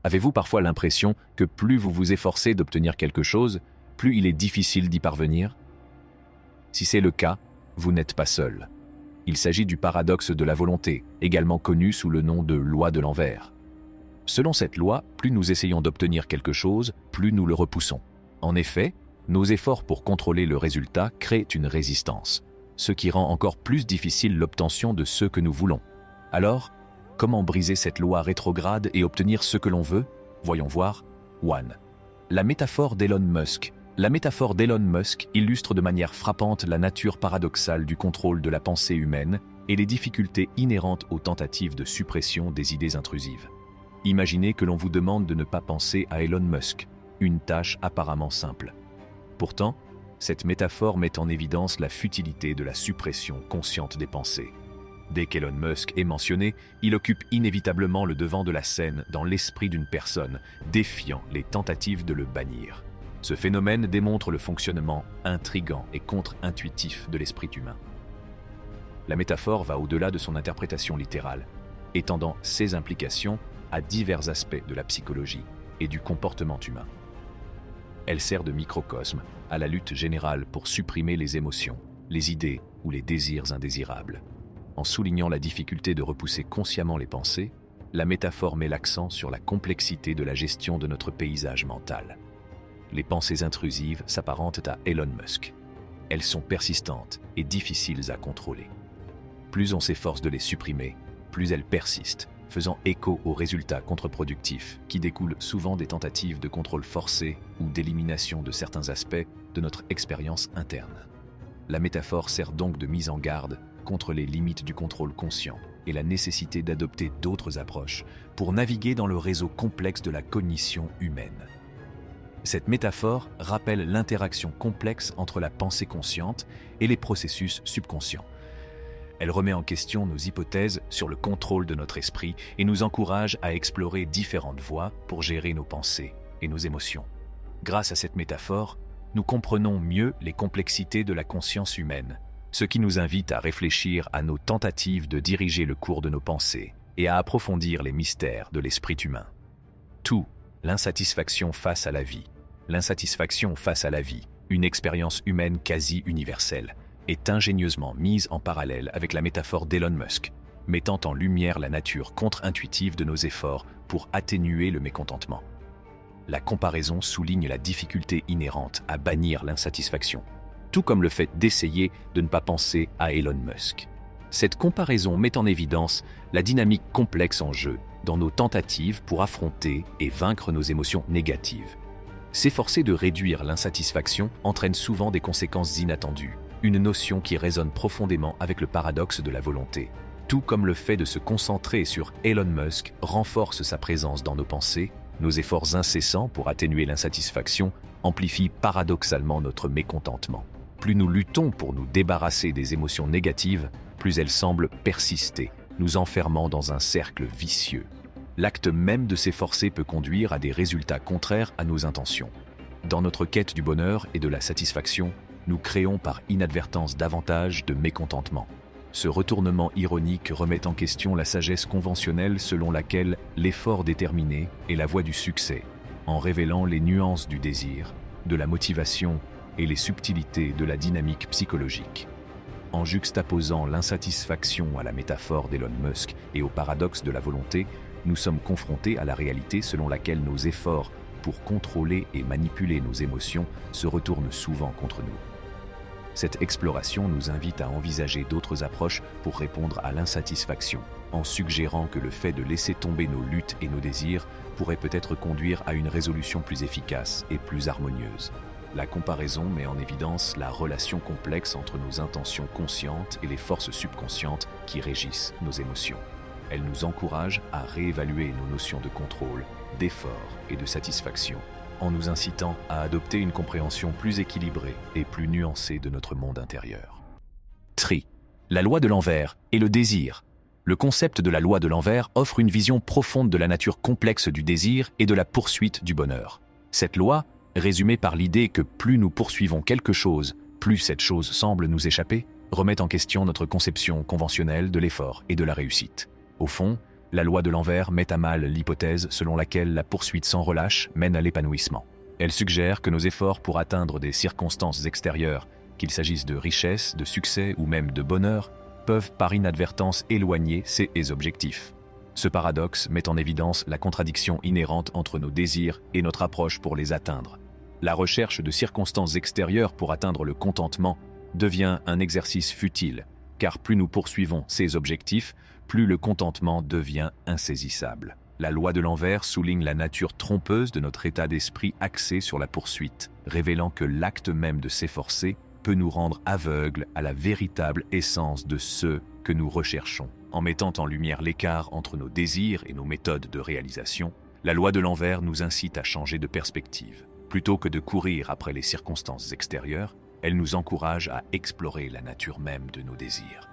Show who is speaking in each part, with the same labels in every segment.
Speaker 1: Avez-vous parfois l'impression que plus vous vous efforcez d'obtenir quelque chose, plus il est difficile d'y parvenir? Si c'est le cas, vous n'êtes pas seul. Il s'agit du paradoxe de la volonté, également connu sous le nom de loi de l'envers. Selon cette loi, plus nous essayons d'obtenir quelque chose, plus nous le repoussons. En effet, nos efforts pour contrôler le résultat créent une résistance, ce qui rend encore plus difficile l'obtention de ce que nous voulons. Alors, comment briser cette loi rétrograde et obtenir ce que l'on veut? Voyons voir. 1. La métaphore d'Elon Musk. La métaphore d'Elon Musk illustre de manière frappante la nature paradoxale du contrôle de la pensée humaine et les difficultés inhérentes aux tentatives de suppression des idées intrusives. Imaginez que l'on vous demande de ne pas penser à Elon Musk, une tâche apparemment simple. Pourtant, cette métaphore met en évidence la futilité de la suppression consciente des pensées. Dès qu'Elon Musk est mentionné, il occupe inévitablement le devant de la scène dans l'esprit d'une personne, défiant les tentatives de le bannir. Ce phénomène démontre le fonctionnement intrigant et contre-intuitif de l'esprit humain. La métaphore va au-delà de son interprétation littérale, étendant ses implications à divers aspects de la psychologie et du comportement humain. Elle sert de microcosme à la lutte générale pour supprimer les émotions, les idées ou les désirs indésirables. En soulignant la difficulté de repousser consciemment les pensées, la métaphore met l'accent sur la complexité de la gestion de notre paysage mental. Les pensées intrusives s'apparentent à Elon Musk. Elles sont persistantes et difficiles à contrôler. Plus on s'efforce de les supprimer, plus elles persistent, faisant écho aux résultats contre-productifs qui découlent souvent des tentatives de contrôle forcé ou d'élimination de certains aspects de notre expérience interne. La métaphore sert donc de mise en garde contre les limites du contrôle conscient et la nécessité d'adopter d'autres approches pour naviguer dans le réseau complexe de la cognition humaine. Cette métaphore rappelle l'interaction complexe entre la pensée consciente et les processus subconscients. Elle remet en question nos hypothèses sur le contrôle de notre esprit et nous encourage à explorer différentes voies pour gérer nos pensées et nos émotions. Grâce à cette métaphore, nous comprenons mieux les complexités de la conscience humaine, ce qui nous invite à réfléchir à nos tentatives de diriger le cours de nos pensées et à approfondir les mystères de l'esprit humain. Tout, l'insatisfaction face à la vie. L'insatisfaction face à la vie, une expérience humaine quasi universelle, est ingénieusement mise en parallèle avec la métaphore d'Elon Musk, mettant en lumière la nature contre-intuitive de nos efforts pour atténuer le mécontentement. La comparaison souligne la difficulté inhérente à bannir l'insatisfaction, tout comme le fait d'essayer de ne pas penser à Elon Musk. Cette comparaison met en évidence la dynamique complexe en jeu dans nos tentatives pour affronter et vaincre nos émotions négatives. S'efforcer de réduire l'insatisfaction entraîne souvent des conséquences inattendues, une notion qui résonne profondément avec le paradoxe de la volonté. Tout comme le fait de se concentrer sur Elon Musk renforce sa présence dans nos pensées, nos efforts incessants pour atténuer l'insatisfaction amplifient paradoxalement notre mécontentement. Plus nous luttons pour nous débarrasser des émotions négatives, plus elles semblent persister, nous enfermant dans un cercle vicieux. L'acte même de s'efforcer peut conduire à des résultats contraires à nos intentions. Dans notre quête du bonheur et de la satisfaction, nous créons par inadvertance davantage de mécontentement. Ce retournement ironique remet en question la sagesse conventionnelle selon laquelle l'effort déterminé est la voie du succès, en révélant les nuances du désir, de la motivation et les subtilités de la dynamique psychologique. En juxtaposant l'insatisfaction à la métaphore d'Elon Musk et au paradoxe de la volonté, nous sommes confrontés à la réalité selon laquelle nos efforts pour contrôler et manipuler nos émotions se retournent souvent contre nous. Cette exploration nous invite à envisager d'autres approches pour répondre à l'insatisfaction, en suggérant que le fait de laisser tomber nos luttes et nos désirs pourrait peut-être conduire à une résolution plus efficace et plus harmonieuse. La comparaison met en évidence la relation complexe entre nos intentions conscientes et les forces subconscientes qui régissent nos émotions. Elle nous encourage à réévaluer nos notions de contrôle, d'effort et de satisfaction, en nous incitant à adopter une compréhension plus équilibrée et plus nuancée de notre monde intérieur. Tri. La loi de l'envers et le désir. Le concept de la loi de l'envers offre une vision profonde de la nature complexe du désir et de la poursuite du bonheur. Cette loi, résumée par l'idée que plus nous poursuivons quelque chose, plus cette chose semble nous échapper, remet en question notre conception conventionnelle de l'effort et de la réussite. Au fond, La loi de l'envers met à mal l'hypothèse selon laquelle la poursuite sans relâche mène à l'épanouissement. Elle suggère que nos efforts pour atteindre des circonstances extérieures, qu'il s'agisse de richesse, de succès ou même de bonheur, peuvent par inadvertance éloigner ces objectifs. Ce paradoxe met en évidence la contradiction inhérente entre nos désirs et notre approche pour les atteindre. La recherche de circonstances extérieures pour atteindre le contentement devient un exercice futile, car plus nous poursuivons ces objectifs, plus le contentement devient insaisissable. La loi de l'envers souligne la nature trompeuse de notre état d'esprit axé sur la poursuite, révélant que l'acte même de s'efforcer peut nous rendre aveugles à la véritable essence de ce que nous recherchons. En mettant en lumière l'écart entre nos désirs et nos méthodes de réalisation, la loi de l'envers nous incite à changer de perspective. Plutôt que de courir après les circonstances extérieures, elle nous encourage à explorer la nature même de nos désirs.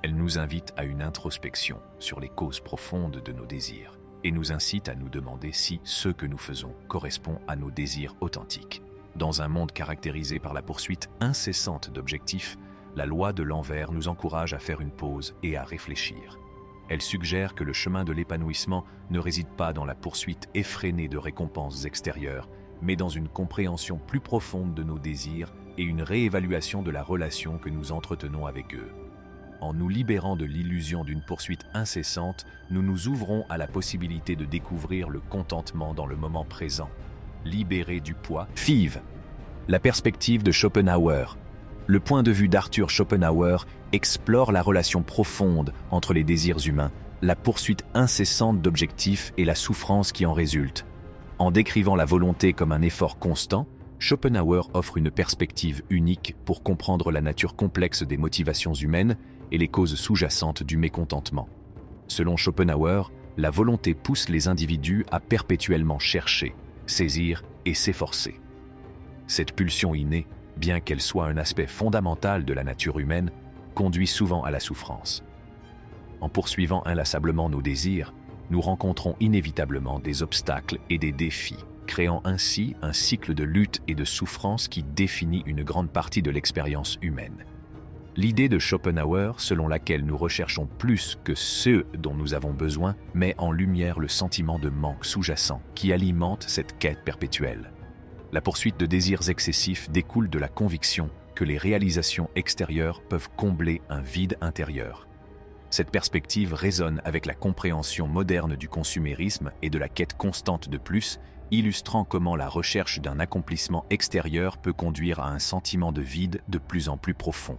Speaker 1: Elle nous invite à une introspection sur les causes profondes de nos désirs et nous incite à nous demander si ce que nous faisons correspond à nos désirs authentiques. Dans un monde caractérisé par la poursuite incessante d'objectifs, la loi de l'envers nous encourage à faire une pause et à réfléchir. Elle suggère que le chemin de l'épanouissement ne réside pas dans la poursuite effrénée de récompenses extérieures, mais dans une compréhension plus profonde de nos désirs et une réévaluation de la relation que nous entretenons avec eux. En nous libérant de l'illusion d'une poursuite incessante, nous nous ouvrons à la possibilité de découvrir le contentement dans le moment présent. Libérés du poids. Fives. La perspective de Schopenhauer. Le point de vue d'Arthur Schopenhauer explore la relation profonde entre les désirs humains, la poursuite incessante d'objectifs et la souffrance qui en résulte. En décrivant la volonté comme un effort constant, Schopenhauer offre une perspective unique pour comprendre la nature complexe des motivations humaines et les causes sous-jacentes du mécontentement. Selon Schopenhauer, la volonté pousse les individus à perpétuellement chercher, saisir et s'efforcer. Cette pulsion innée, bien qu'elle soit un aspect fondamental de la nature humaine, conduit souvent à la souffrance. En poursuivant inlassablement nos désirs, nous rencontrons inévitablement des obstacles et des défis, créant ainsi un cycle de lutte et de souffrance qui définit une grande partie de l'expérience humaine. L'idée de Schopenhauer, selon laquelle nous recherchons plus que ce dont nous avons besoin, met en lumière le sentiment de manque sous-jacent qui alimente cette quête perpétuelle. La poursuite de désirs excessifs découle de la conviction que les réalisations extérieures peuvent combler un vide intérieur. Cette perspective résonne avec la compréhension moderne du consumérisme et de la quête constante de plus, illustrant comment la recherche d'un accomplissement extérieur peut conduire à un sentiment de vide de plus en plus profond.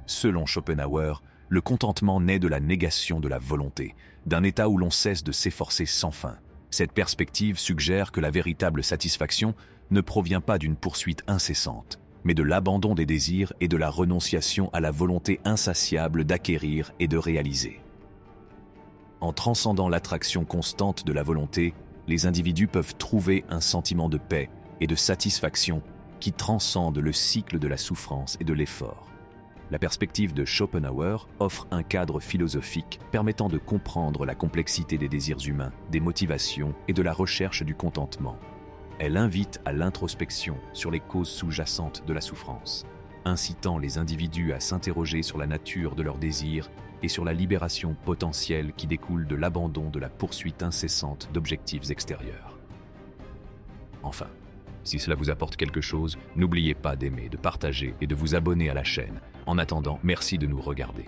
Speaker 1: Selon Schopenhauer, le contentement naît de la négation de la volonté, d'un état où l'on cesse de s'efforcer sans fin. Cette perspective suggère que la véritable satisfaction ne provient pas d'une poursuite incessante, mais de l'abandon des désirs et de la renonciation à la volonté insatiable d'acquérir et de réaliser. En transcendant l'attraction constante de la volonté, les individus peuvent trouver un sentiment de paix et de satisfaction qui transcende le cycle de la souffrance et de l'effort. La perspective de Schopenhauer offre un cadre philosophique permettant de comprendre la complexité des désirs humains, des motivations et de la recherche du contentement. Elle invite à l'introspection sur les causes sous-jacentes de la souffrance, incitant les individus à s'interroger sur la nature de leurs désirs et sur la libération potentielle qui découle de l'abandon de la poursuite incessante d'objectifs extérieurs. Enfin, si cela vous apporte quelque chose, n'oubliez pas d'aimer, de partager et de vous abonner à la chaîne. En attendant, merci de nous regarder.